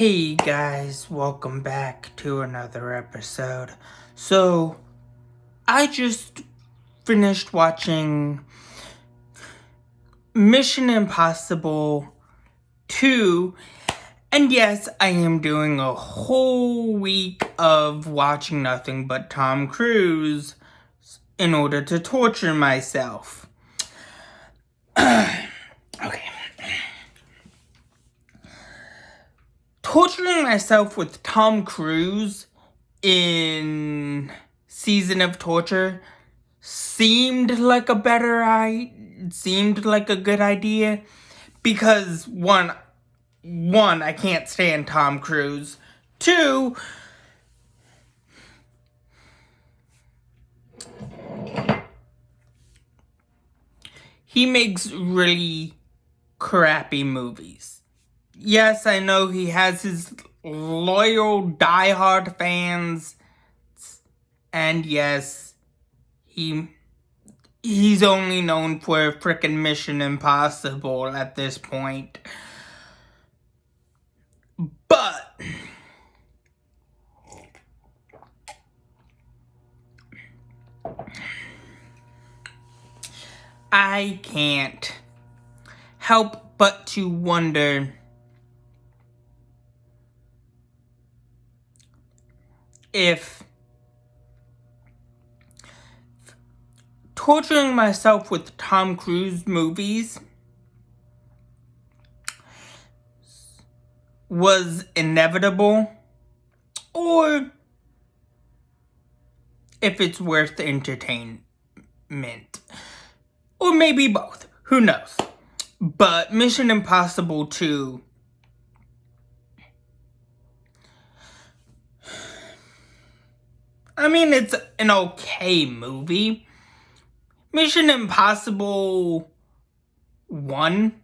Hey guys, welcome back to another episode. So, I just finished watching Mission Impossible 2, and yes, I am doing a whole week of watching nothing but Tom Cruise in order to torture myself. Okay. Torturing myself with Tom Cruise in Season of Torture seemed like a good idea because one, I can't stand Tom Cruise. Two, he makes really crappy movies. Yes, I know he has his loyal, diehard fans, and yes, he's only known for frickin' Mission Impossible at this point. But I can't help but to wonder if torturing myself with Tom Cruise movies was inevitable, or if it's worth the entertainment. Or maybe both. Who knows? But Mission Impossible 2, I mean, it's an okay movie. Mission Impossible 1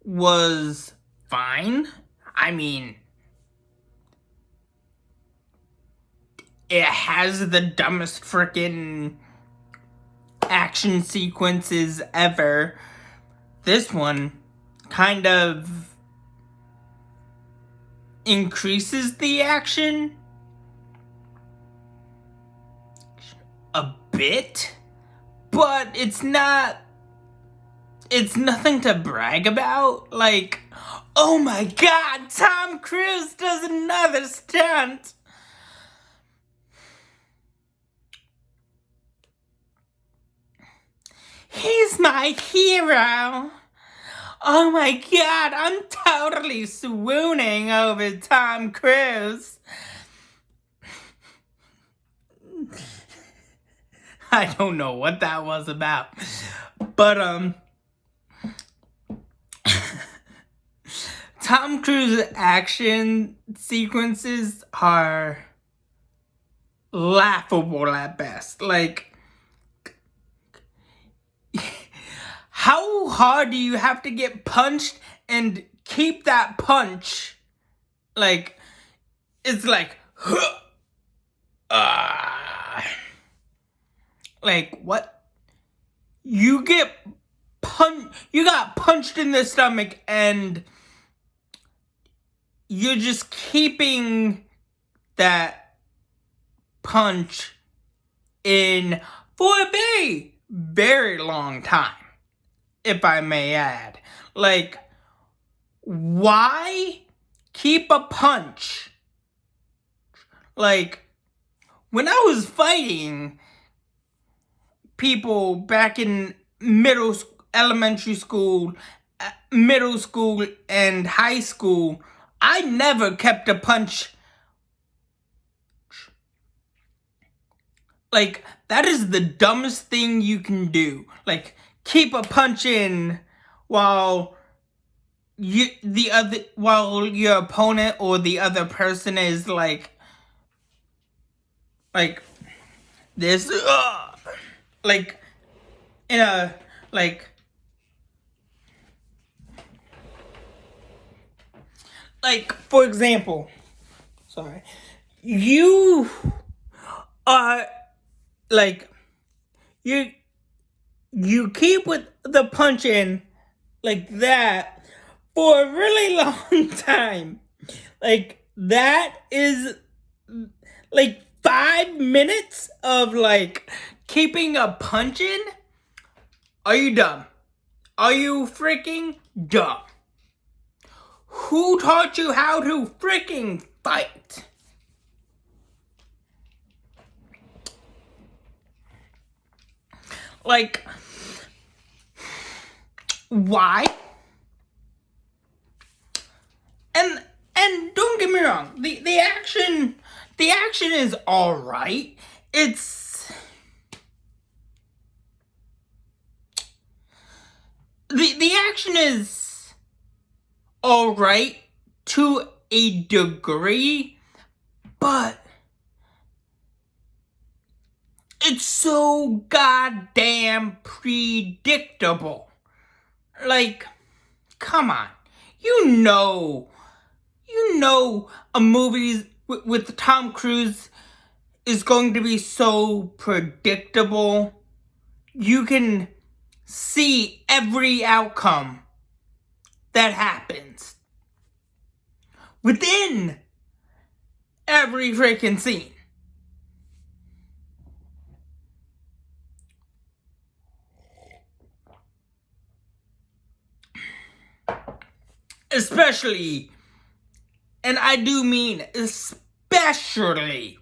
was fine. I mean, it has the dumbest frickin' action sequences ever. This one kind of increases the action a bit, but it's nothing to brag about. Like, oh my god, Tom Cruise does another stunt. He's my hero. Oh my god, I'm totally swooning over Tom Cruise. I don't know what that was about. But, Tom Cruise's action sequences are laughable at best. Like, how hard do you have to get punched and keep that punch? Like, it's like, like, what? You got punched in the stomach and you're just keeping that punch in for a very, very long time, if I may add. Like, why keep a punch? Like, when I was fighting people back in elementary school, middle school, and high school, I never kept a punch. Like, that is the dumbest thing you can do. Like, keep a punch in while your opponent or the other person is like this, like, in a, like, for example, sorry, you are, like, you keep with the punch in like that, for a really long time. Like, that is like 5 minutes of like keeping a punch in. Are you dumb? Are you freaking dumb? Who taught you how to freaking fight? Like, why? And don't get me wrong, the action is alright. It's the action is alright to a degree, but it's so goddamn predictable. Like, come on. You know a movie with Tom Cruise is going to be so predictable. You can see every outcome that happens within every freaking scene. Especially, and I do mean especially,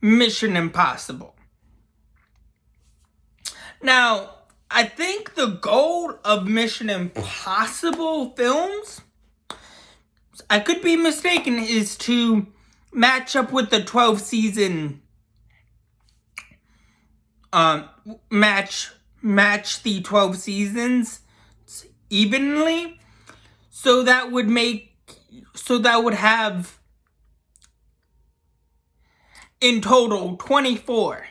Mission Impossible. Now, I think the goal of Mission Impossible films, I could be mistaken, is to match up with the 12 season, match the 12 seasons evenly, so that would have in total 24,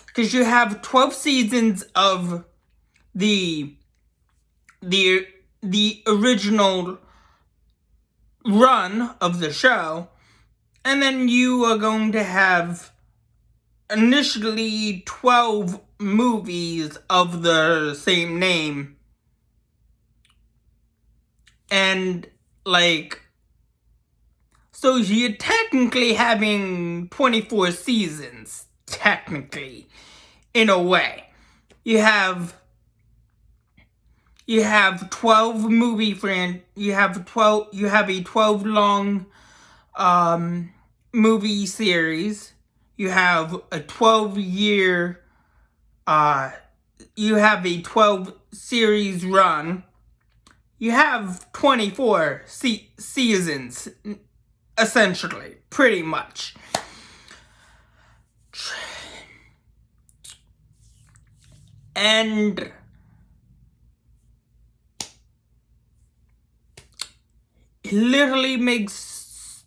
because you have 12 seasons of the original run of the show, and then you are going to have initially 12 movies of the same name. And, like, so you're technically having 24 seasons, technically, in a way. You have 12 you have a 12 long movie series. You have a 12-year you have a 12 series run. You have 24 seasons, essentially, pretty much. And it literally makes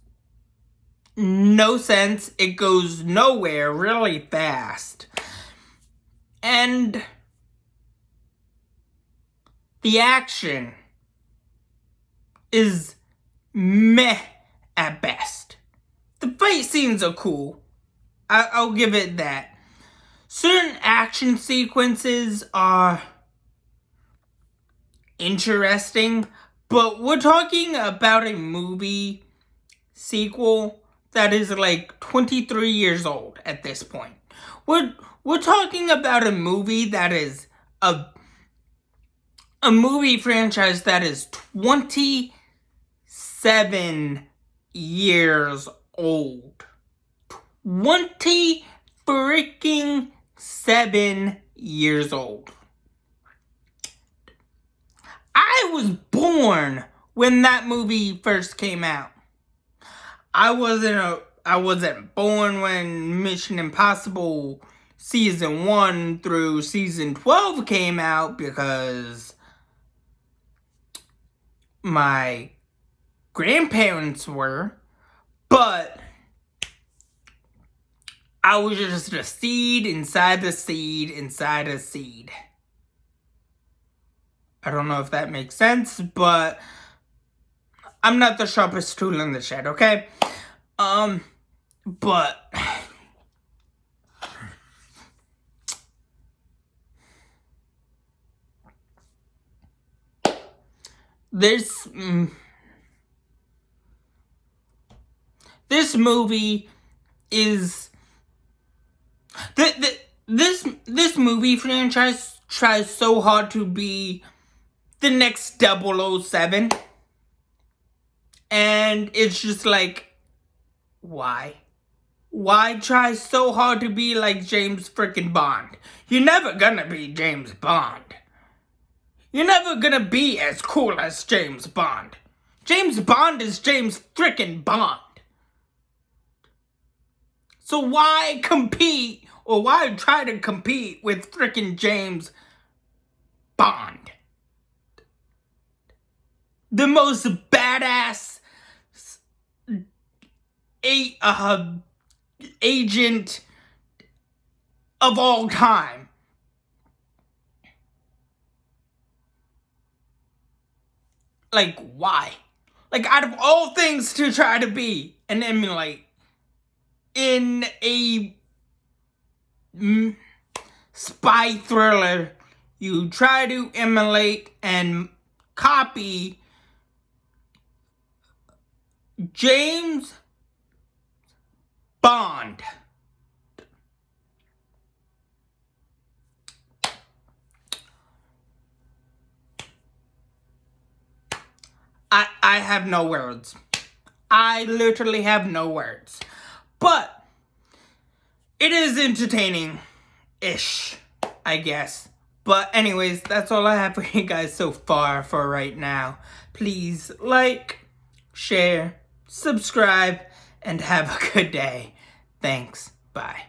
no sense. It goes nowhere really fast. And the action is meh at best. The fight scenes are cool. I'll give it that. Certain action sequences are interesting, but we're talking about a movie sequel that is like 23 years old at this point. We're talking about a movie that is a movie franchise that is 27 years old. 20 freaking 7 years old. I was born when that movie first came out. I wasn't born when Mission Impossible Season 1 through Season 12 came out, because my grandparents were, but I was just a seed inside a seed inside a seed. I don't know if that makes sense, but I'm not the sharpest tool in the shed, okay? But this movie is this movie franchise tries so hard to be the next 007, and it's just like, why try so hard to be like James frickin' Bond? You're never gonna be James Bond. You're never gonna be as cool as James Bond. James Bond is James frickin' Bond. So why compete, or why try to compete with frickin' James Bond? The most badass agent of all time. Like, why? Like, out of all things to try to be and emulate in a spy thriller, you try to emulate and copy James Bond. I have no words. I literally have no words. But it is entertaining-ish, I guess. But anyways, that's all I have for you guys so far for right now. Please like, share, subscribe, and have a good day. Thanks. Bye.